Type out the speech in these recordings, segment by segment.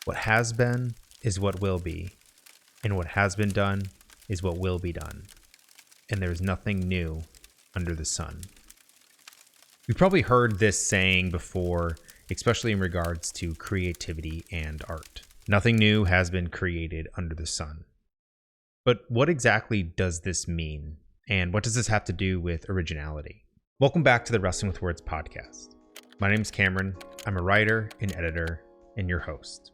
What has been is what will be, and what has been done is what will be done, and there is nothing new under the sun. You've probably heard this saying before, especially in regards to creativity and art. Nothing new has been created under the sun. But what exactly does this mean? And what does this have to do with originality? Welcome back to the Wrestling with Words podcast. My name is Cameron. I'm a writer, an editor, and your host.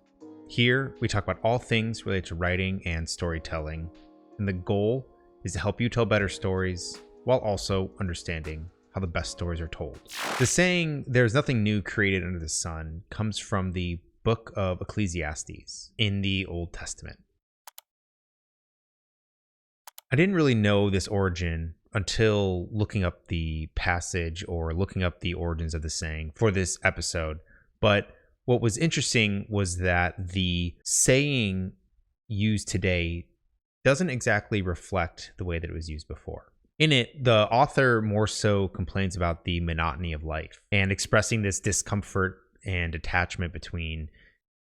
Here, we talk about all things related to writing and storytelling, and the goal is to help you tell better stories while also understanding how the best stories are told. The saying, "There's nothing new created under the sun," comes from the book of Ecclesiastes in the Old Testament. I didn't really know this origin until looking up the passage or looking up the origins of the saying for this episode, but what was interesting was that the saying used today doesn't exactly reflect the way that it was used before. In it, the author more so complains about the monotony of life and expressing this discomfort and attachment between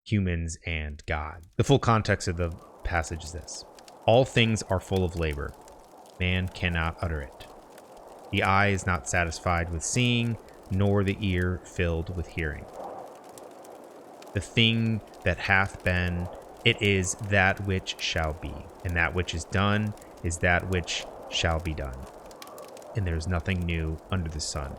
humans and God. The full context of the passage is this: all things are full of labor. Man cannot utter it. The eye is not satisfied with seeing, nor the ear filled with hearing. The thing that hath been, it is that which shall be, and that which is done is that which shall be done. And there is nothing new under the sun.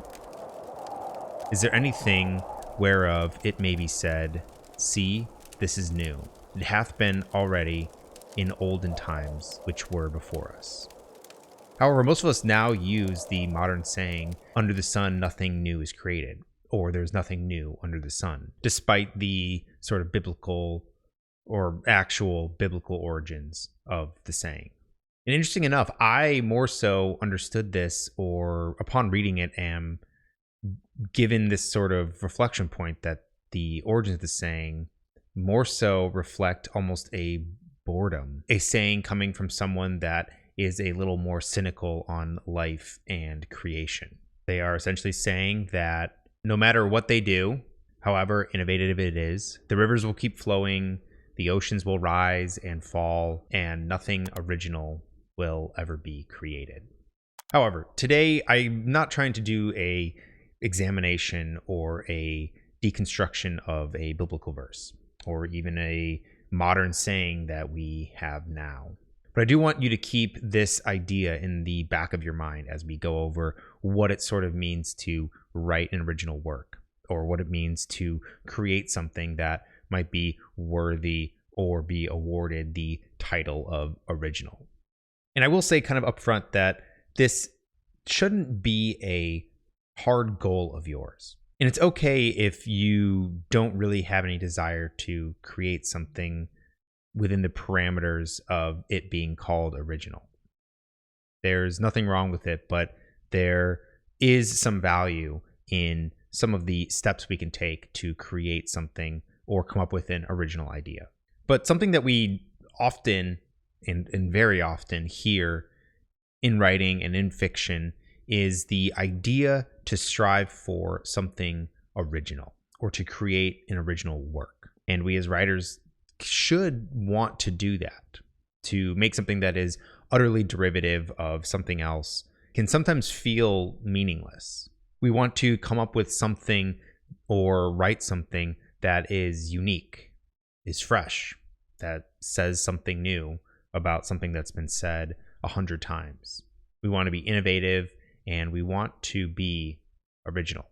Is there anything whereof it may be said, See, this is new. It hath been already in olden times which were before us. However, most of us now use the modern saying, under the sun nothing new is created, or there's nothing new under the sun, despite the sort of biblical or actual biblical origins of the saying. And interesting enough, I more so understood this, or upon reading it, am given this sort of reflection point that the origins of the saying more so reflect almost a boredom, a saying coming from someone that is a little more cynical on life and creation. They are essentially saying that no matter what they do, however innovative it is, the rivers will keep flowing, the oceans will rise and fall, and nothing original will ever be created. However, today I'm not trying to do a examination or a deconstruction of a biblical verse or even a modern saying that we have now. But I do want you to keep this idea in the back of your mind as we go over what it sort of means to write an original work, or what it means to create something that might be worthy or be awarded the title of original. And I will say kind of upfront that this shouldn't be a hard goal of yours. And it's okay if you don't really have any desire to create something within the parameters of it being called original. There's nothing wrong with it, but there is some value in some of the steps we can take to create something or come up with an original idea. But something that we often and very often hear in writing and in fiction is the idea to strive for something original or to create an original work. And we as writers should want to do that. To make something that is utterly derivative of something else can sometimes feel meaningless. We want to come up with something or write something that is unique, is fresh, that says something new about something that's been said 100 times. We want to be innovative and we want to be original.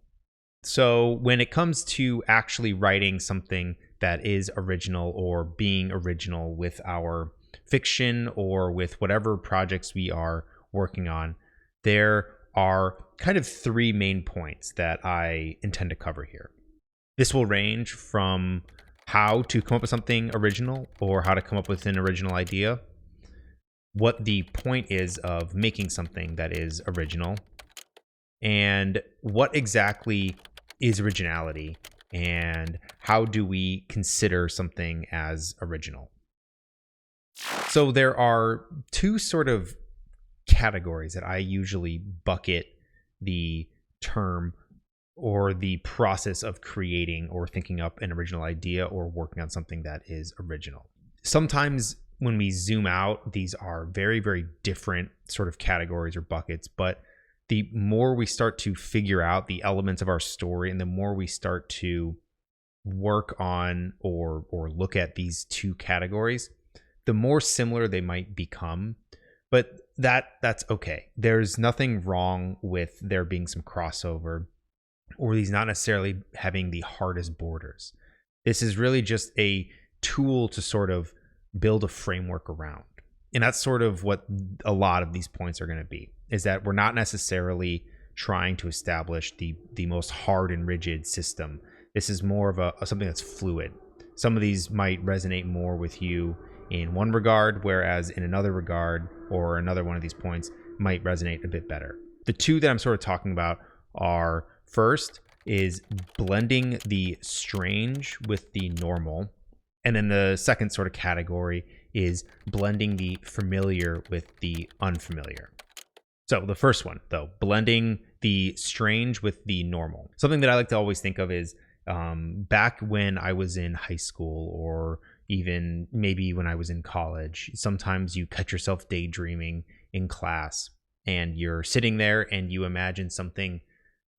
So when it comes to actually writing something that is original or being original with our fiction or with whatever projects we are working on, there are kind of three main points that I intend to cover here. This will range from how to come up with something original or how to come up with an original idea, what the point is of making something that is original, and what exactly is originality, and how do we consider something as original. So there are two sort of categories that I usually bucket the term or the process of creating or thinking up an original idea or working on something that is original. Sometimes when we zoom out, these are very, very different sort of categories or buckets, but the more we start to figure out the elements of our story and the more we start to work on or look at these two categories, the more similar they might become. But that's okay. There's nothing wrong with there being some crossover or these not necessarily having the hardest borders. This is really just a tool to sort of build a framework around. And that's sort of what a lot of these points are going to be, is that we're not necessarily trying to establish the most hard and rigid system. This is more of something that's fluid. Some of these might resonate more with you in one regard, whereas in another regard or another one of these points might resonate a bit better. The two that I'm sort of talking about are, first is blending the strange with the normal. And then the second sort of category is blending the familiar with the unfamiliar. So the first one, though, blending the strange with the normal. Something that I like to always think of is back when I was in high school, or even maybe when I was in college, sometimes you catch yourself daydreaming in class and you're sitting there and you imagine something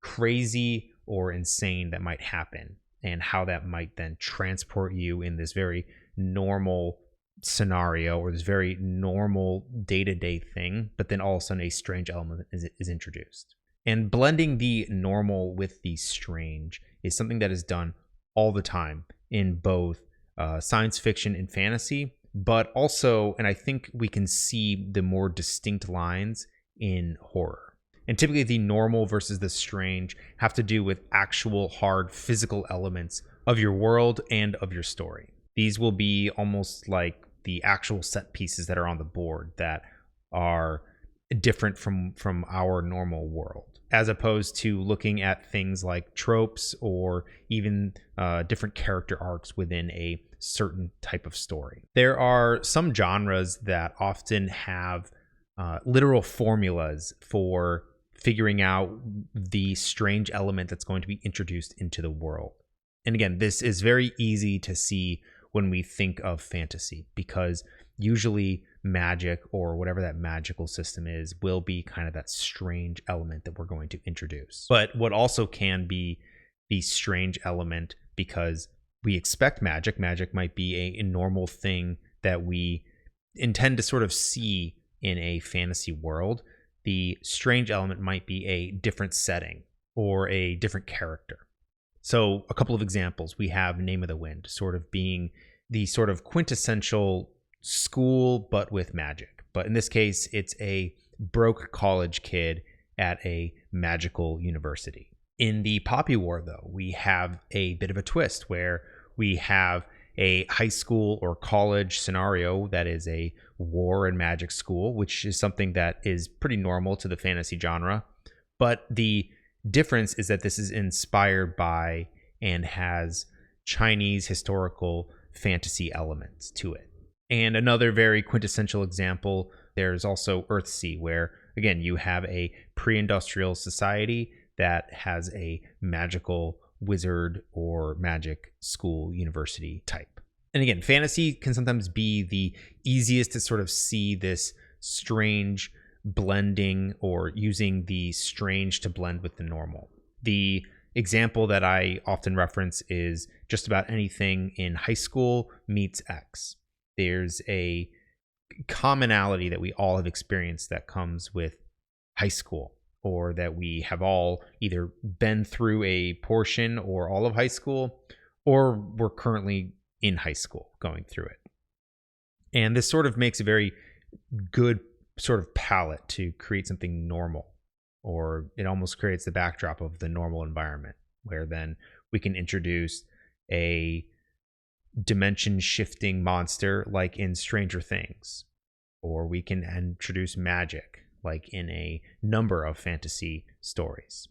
crazy or insane that might happen and how that might then transport you in this very normal scenario or this very normal day-to-day thing, but then all of a sudden a strange element is introduced. And blending the normal with the strange is something that is done all the time in both science fiction and fantasy, but also, and I think we can see the more distinct lines in horror. And typically the normal versus the strange have to do with actual hard physical elements of your world and of your story. These will be almost like the actual set pieces that are on the board that are different from our normal world, as opposed to looking at things like tropes or even different character arcs within a certain type of story. There are some genres that often have literal formulas for figuring out the strange element that's going to be introduced into the world. And again, this is very easy to see when we think of fantasy, because usually magic or whatever that magical system is will be kind of that strange element that we're going to introduce. But what also can be the strange element, because we expect magic might be a normal thing that we intend to sort of see in a fantasy world. The strange element might be a different setting or a different character. So a couple of examples. We have Name of the Wind sort of being the sort of quintessential school, but with magic. But in this case, it's a broke college kid at a magical university. In the Poppy War, though, we have a bit of a twist where we have a high school or college scenario that is a war and magic school, which is something that is pretty normal to the fantasy genre. But the difference is that this is inspired by and has Chinese historical fantasy elements to it. And another very quintessential example, there's also Earthsea, where again you have a pre-industrial society that has a magical wizard or magic school university type. And again, fantasy can sometimes be the easiest to sort of see this strange blending or using the strange to blend with the normal. The example that I often reference is just about anything in high school meets X. There's a commonality that we all have experienced that comes with high school, or that we have all either been through a portion or all of high school, or we're currently in high school going through it. And this sort of makes a very good sort of palette to create something normal, or it almost creates the backdrop of the normal environment, where then we can introduce a dimension shifting monster like in Stranger Things, or we can introduce magic like in a number of fantasy stories.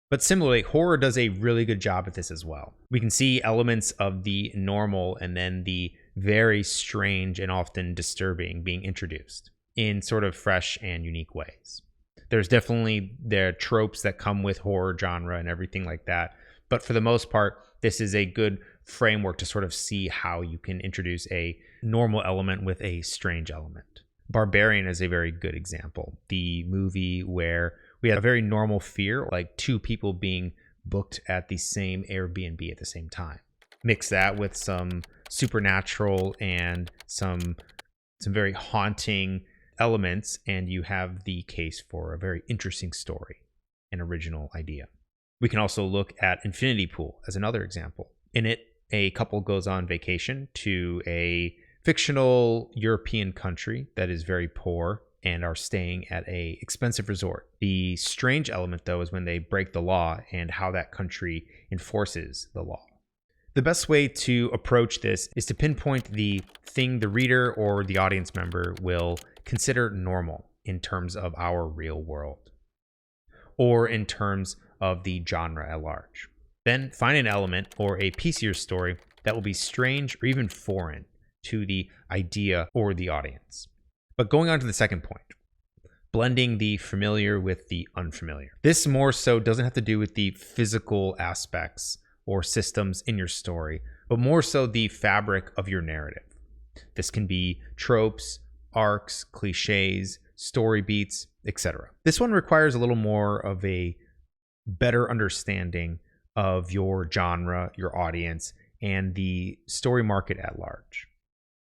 But similarly, horror does a really good job at this as well. We can see elements of the normal and then the very strange and often disturbing being introduced in sort of fresh and unique ways. There's definitely there tropes that come with horror genre and everything like that. But for the most part, this is a good framework to sort of see how you can introduce a normal element with a strange element. Barbarian is a very good example. The movie where we had a very normal fear, like two people being booked at the same Airbnb at the same time. Mix that with some supernatural and some very haunting elements, and you have the case for a very interesting story, an original idea. We can also look at Infinity Pool as another example. In it, a couple goes on vacation to a fictional European country that is very poor and are staying at a expensive resort. The strange element, though, is when they break the law and how that country enforces the law. The best way to approach this is to pinpoint the thing the reader or the audience member will consider normal in terms of our real world, or in terms of the genre at large. Then find an element or a piece of your story that will be strange or even foreign to the idea or the audience. But going on to the second point, blending the familiar with the unfamiliar. This more so doesn't have to do with the physical aspects or systems in your story, but more so the fabric of your narrative. This can be tropes, arcs, cliches, story beats, etc. This one requires a little more of a better understanding of your genre, your audience, and the story market at large.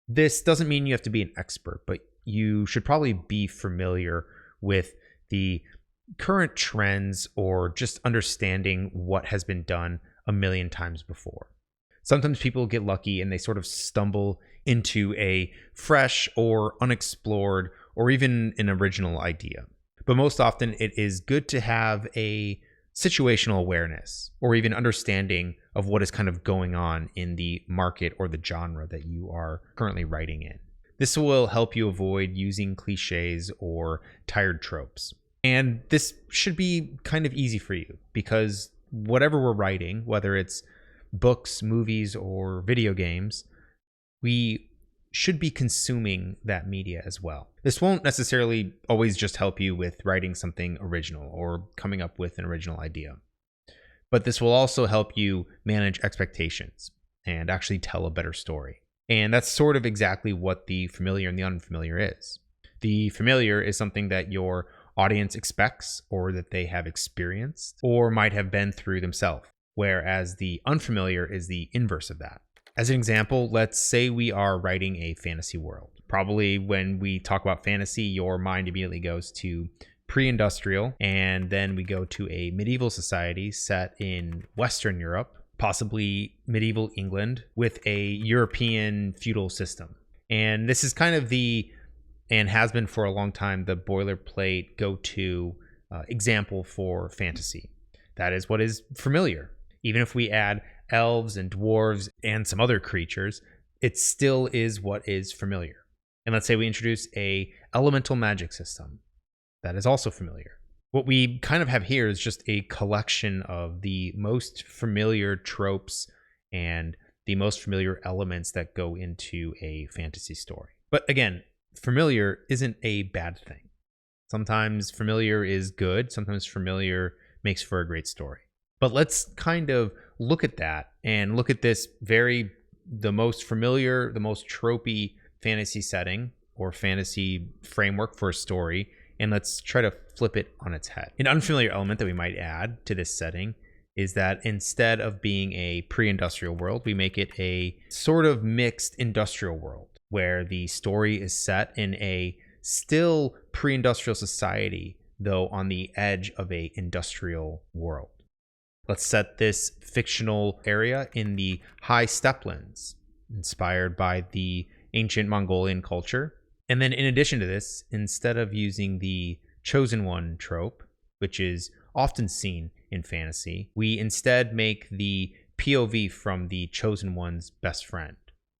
This doesn't mean you have to be an expert, but you should probably be familiar with the current trends or just understanding what has been done a million times before. Sometimes people get lucky and they sort of stumble into a fresh or unexplored or even an original idea. But most often it is good to have a situational awareness or even understanding of what is kind of going on in the market or the genre that you are currently writing in. This will help you avoid using cliches or tired tropes. And this should be kind of easy for you because whatever we're writing, whether it's books, movies, or video games, we should be consuming that media as well. This won't necessarily always just help you with writing something original or coming up with an original idea, but this will also help you manage expectations and actually tell a better story. And that's sort of exactly what the familiar and the unfamiliar is. The familiar is something that your audience expects or that they have experienced or might have been through themselves, whereas the unfamiliar is the inverse of that. As an example, let's say we are writing a fantasy world. Probably when we talk about fantasy, your mind immediately goes to pre-industrial, and then we go to a medieval society set in Western Europe, possibly medieval England, with a European feudal system. And this is kind of and has been for a long time, the boilerplate go-to example for fantasy. That is what is familiar. Even if we add elves and dwarves and some other creatures, it still is what is familiar. And let's say we introduce a elemental magic system. That is also familiar. What we kind of have here is just a collection of the most familiar tropes and the most familiar elements that go into a fantasy story. But again, familiar isn't a bad thing. Sometimes familiar is good. Sometimes familiar makes for a great story. But let's kind of look at that and look at this the most familiar, the most tropey fantasy setting or fantasy framework for a story, and let's try to flip it on its head. An unfamiliar element that we might add to this setting is that instead of being a pre-industrial world, we make it a sort of mixed industrial world where the story is set in a still pre-industrial society, though on the edge of a industrial world. Let's set this fictional area in the high steplands, inspired by the ancient Mongolian culture. And then in addition to this, instead of using the chosen one trope, which is often seen in fantasy, we instead make the POV from the chosen one's best friend,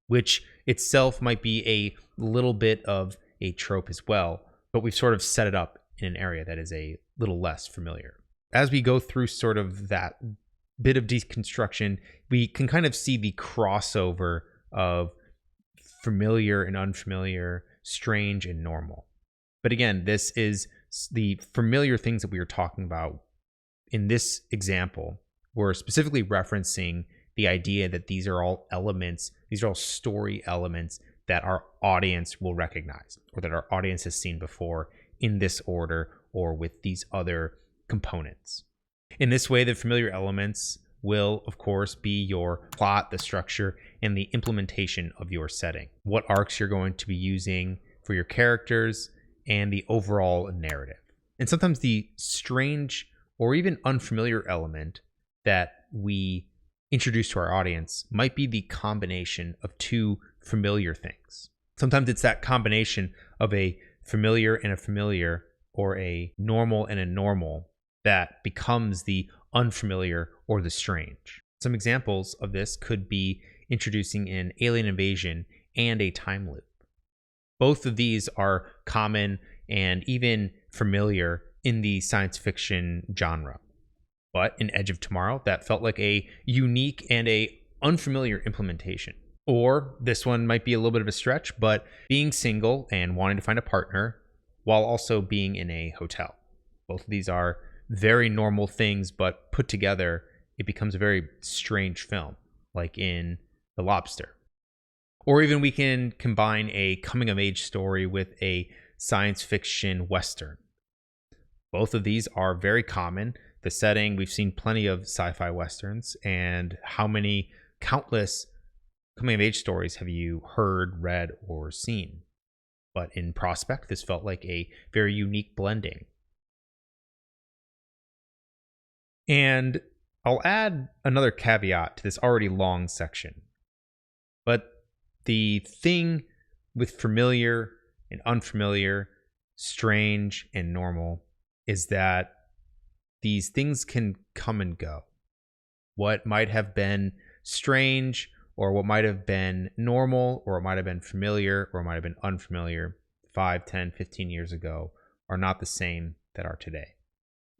which itself might be a little bit of a trope as well, but we've sort of set it up in an area that is a little less familiar. As we go through sort of that bit of deconstruction, we can kind of see the crossover of familiar and unfamiliar, strange and normal. But again, this is The familiar things that we were talking about in this example were specifically referencing the idea that these are all elements, these are all story elements that our audience will recognize or that our audience has seen before in this order or with these other components. In this way, the familiar elements will, of course, be your plot, the structure, and the implementation of your setting. What arcs you're going to be using for your characters and the overall narrative. And sometimes the strange or even unfamiliar element that we introduce to our audience might be the combination of two familiar things. Sometimes it's that combination of a familiar and a familiar, or a normal and a normal, that becomes the unfamiliar or the strange. Some examples of this could be introducing an alien invasion and a time loop. Both of these are common and even familiar in the science fiction genre. But in Edge of Tomorrow, that felt like a unique and a unfamiliar implementation. Or this one might be a little bit of a stretch, but being single and wanting to find a partner while also being in a hotel. Both of these are very normal things, but put together, it becomes a very strange film, like in The Lobster. Or even we can combine a coming-of-age story with a science fiction western. Both of these are very common. The setting, we've seen plenty of sci-fi westerns, and how many countless coming-of-age stories have you heard, read, or seen? But in Prospect, this felt like a very unique blending. And I'll add another caveat to this already long section. But the thing with familiar and unfamiliar, strange and normal, is that these things can come and go. What might have been strange, or what might have been normal, or what might have been familiar, or might have been unfamiliar 5, 10, 15 years ago, are not the same that are today.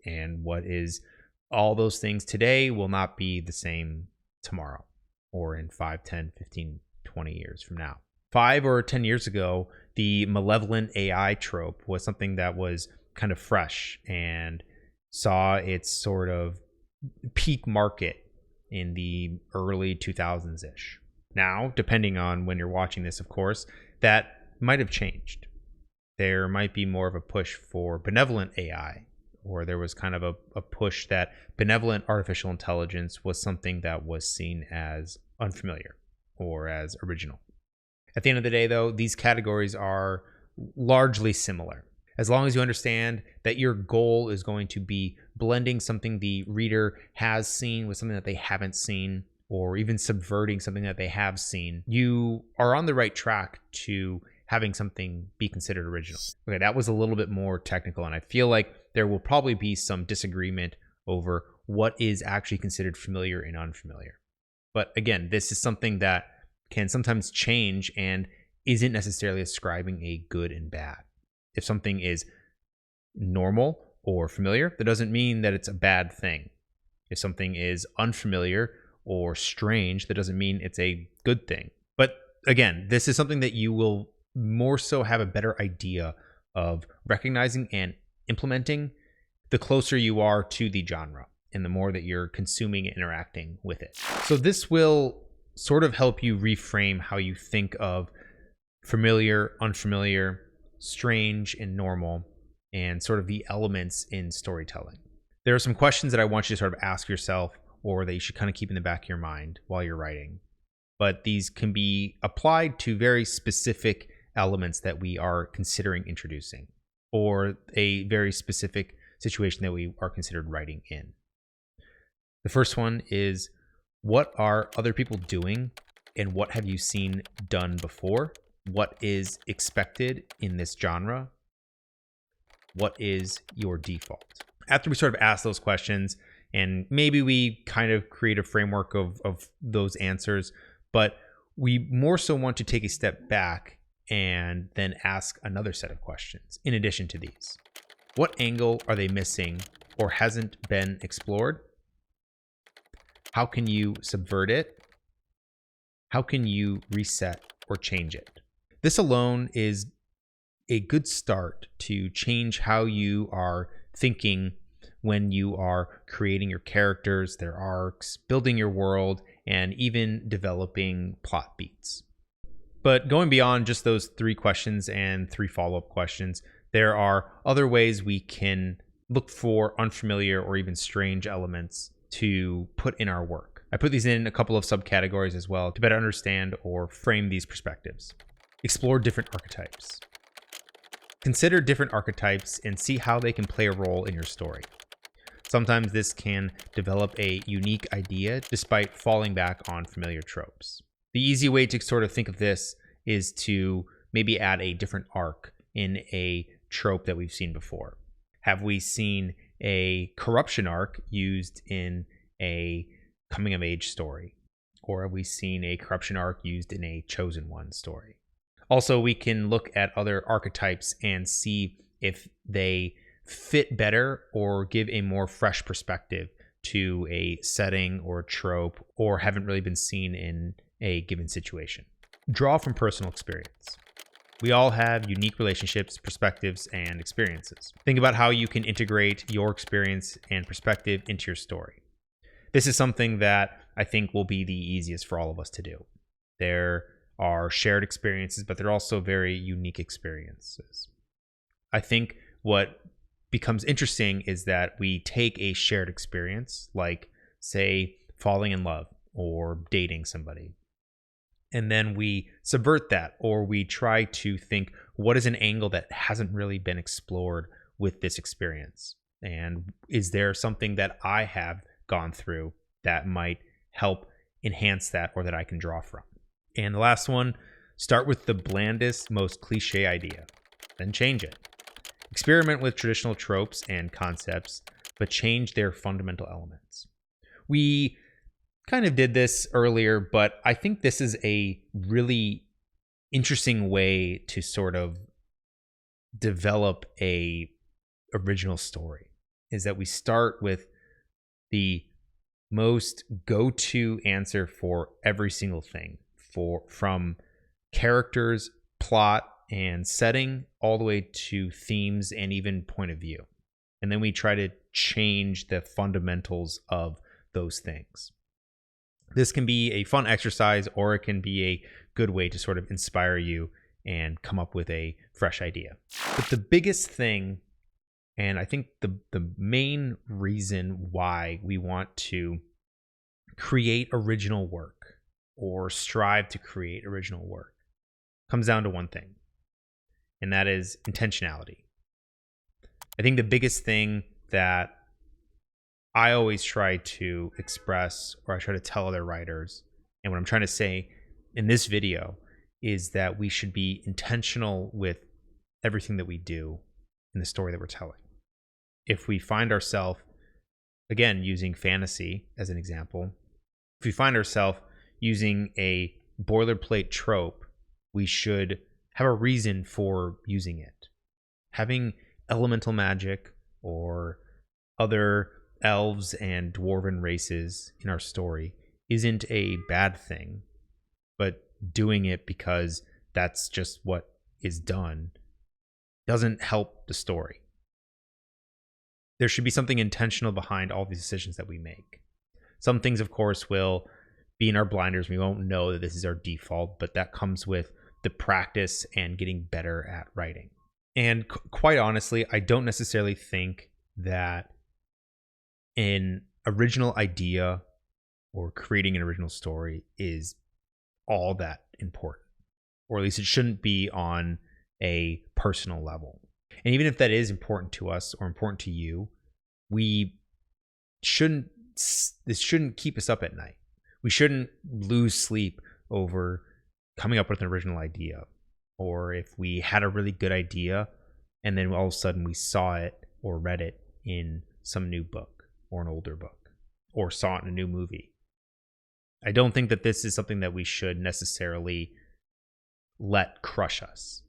And what is all those things today will not be the same tomorrow, or in 5, 10, 15, 20 years from now. 5 or 10 years ago, the malevolent AI trope was something that was kind of fresh and saw its sort of peak market in the early 2000s-ish. Now, depending on when you're watching this, of course, that might have changed. There might be more of a push for benevolent AI, or there was kind of a push that benevolent artificial intelligence was something that was seen as unfamiliar or as original. At the end of the day, though, these categories are largely similar. As long as you understand that your goal is going to be blending something the reader has seen with something that they haven't seen, or even subverting something that they have seen, you are on the right track to having something be considered original. Okay, that was a little bit more technical, and I feel like there will probably be some disagreement over what is actually considered familiar and unfamiliar. But again, this is something that can sometimes change and isn't necessarily ascribing a good and bad. If something is normal or familiar, that doesn't mean that it's a bad thing. If something is unfamiliar or strange, that doesn't mean it's a good thing. But again, this is something that you will more so have a better idea of recognizing and implementing the closer you are to the genre and the more that you're consuming and interacting with it. So this will sort of help you reframe how you think of familiar, unfamiliar, strange, and normal, and sort of the elements in storytelling. There are some questions that I want you to sort of ask yourself, or that you should kind of keep in the back of your mind while you're writing. But these can be applied to very specific elements that we are considering introducing, or a very specific situation that we are considered writing in. The first one is, what are other people doing, and what have you seen done before? What is expected in this genre? What is your default? After we sort of ask those questions, and maybe we kind of create a framework of those answers, but we more so want to take a step back and then ask another set of questions in addition to these. What angle are they missing or hasn't been explored? How can you subvert it? How can you reset or change it? This alone is a good start to change how you are thinking when you are creating your characters, their arcs, building your world, and even developing plot beats. But going beyond just those 3 questions and 3 follow-up questions, there are other ways we can look for unfamiliar or even strange elements to put in our work. I put these in a couple of subcategories as well to better understand or frame these perspectives. Explore different archetypes. Consider different archetypes and see how they can play a role in your story. Sometimes this can develop a unique idea despite falling back on familiar tropes. The easy way to sort of think of this is to maybe add a different arc in a trope that we've seen before. Have we seen a corruption arc used in a coming of age story? Or have we seen a corruption arc used in a chosen one story? Also, we can look at other archetypes and see if they fit better or give a more fresh perspective to a setting or a trope or haven't really been seen in a given situation. Draw from personal experience. We all have unique relationships, perspectives, and experiences. Think about how you can integrate your experience and perspective into your story. This is something that I think will be the easiest for all of us to do. There are shared experiences, but they're also very unique experiences. I think what becomes interesting is that we take a shared experience, like, say, falling in love or dating somebody, and then we subvert that, or we try to think, what is an angle that hasn't really been explored with this experience? And is there something that I have gone through that might help enhance that or that I can draw from? And the last one, start with the blandest, most cliche idea, then change it. Experiment with traditional tropes and concepts, but change their fundamental elements. We kind of did this earlier, but I think this is a really interesting way to sort of develop a original story, is that we start with the most go-to answer for every single thing, from characters, plot, and setting, all the way to themes and even point of view. And then we try to change the fundamentals of those things. This can be a fun exercise, or it can be a good way to sort of inspire you and come up with a fresh idea. But the biggest thing, and I think the main reason why we want to create original work or strive to create original work comes down to one thing, and that is intentionality. I think the biggest thing that I always try to express, or I try to tell other writers, and what I'm trying to say in this video, is that we should be intentional with everything that we do in the story that we're telling. If we find ourselves, again, using fantasy as an example, if we find ourselves using a boilerplate trope, we should have a reason for using it. Having elemental magic or other elves and dwarven races in our story isn't a bad thing, but doing it because that's just what is done doesn't help the story. There should be something intentional behind all these decisions that we make. Some things, of course, will be in our blinders. We won't know that this is our default, but that comes with the practice and getting better at writing. And quite honestly, I don't necessarily think that an original idea or creating an original story is all that important, or at least it shouldn't be on a personal level. And even if that is important to us or important to you, this shouldn't keep us up at night. We shouldn't lose sleep over coming up with an original idea, or if we had a really good idea and then all of a sudden we saw it or read it in some new book or an older book or saw it in a new movie. I don't think that this is something that we should necessarily let crush us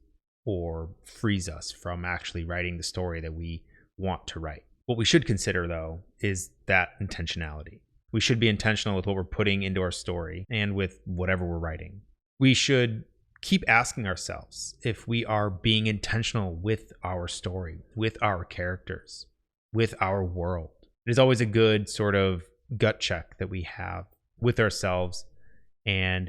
or freeze us from actually writing the story that we want to write. What we should consider, though, is that intentionality. We should be intentional with what we're putting into our story and with whatever we're writing. We should keep asking ourselves if we are being intentional with our story, with our characters, with our world. It is always a good sort of gut check that we have with ourselves, and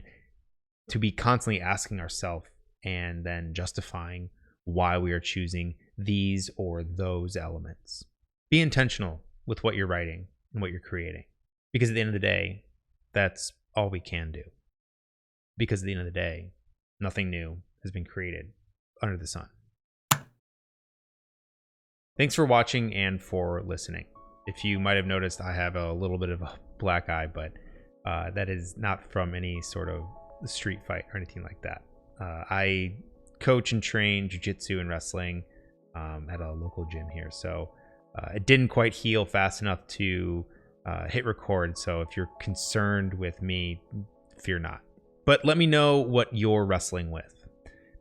to be constantly asking ourselves and then justifying why we are choosing these or those elements. Be intentional with what you're writing and what you're creating, because at the end of the day, that's all we can do. Because at the end of the day, nothing new has been created under the sun. Thanks for watching and for listening. If you might have noticed, I have a little bit of a black eye, but that is not from any sort of street fight or anything like that. I coach and train jiu-jitsu and wrestling at a local gym here, so it didn't quite heal fast enough to hit record. So if you're concerned with me, fear not. But let me know what you're wrestling with.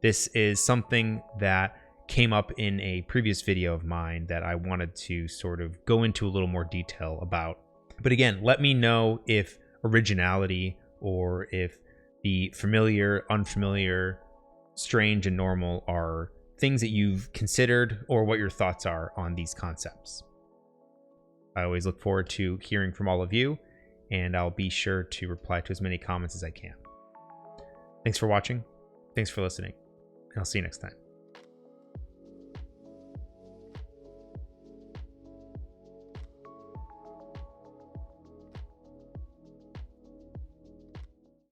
This is something that came up in a previous video of mine that I wanted to sort of go into a little more detail about. But again, let me know if originality, or if the familiar, unfamiliar, strange, and normal are things that you've considered, or what your thoughts are on these concepts. I always look forward to hearing from all of you, and I'll be sure to reply to as many comments as I can. Thanks for watching. Thanks for listening. And I'll see you next time.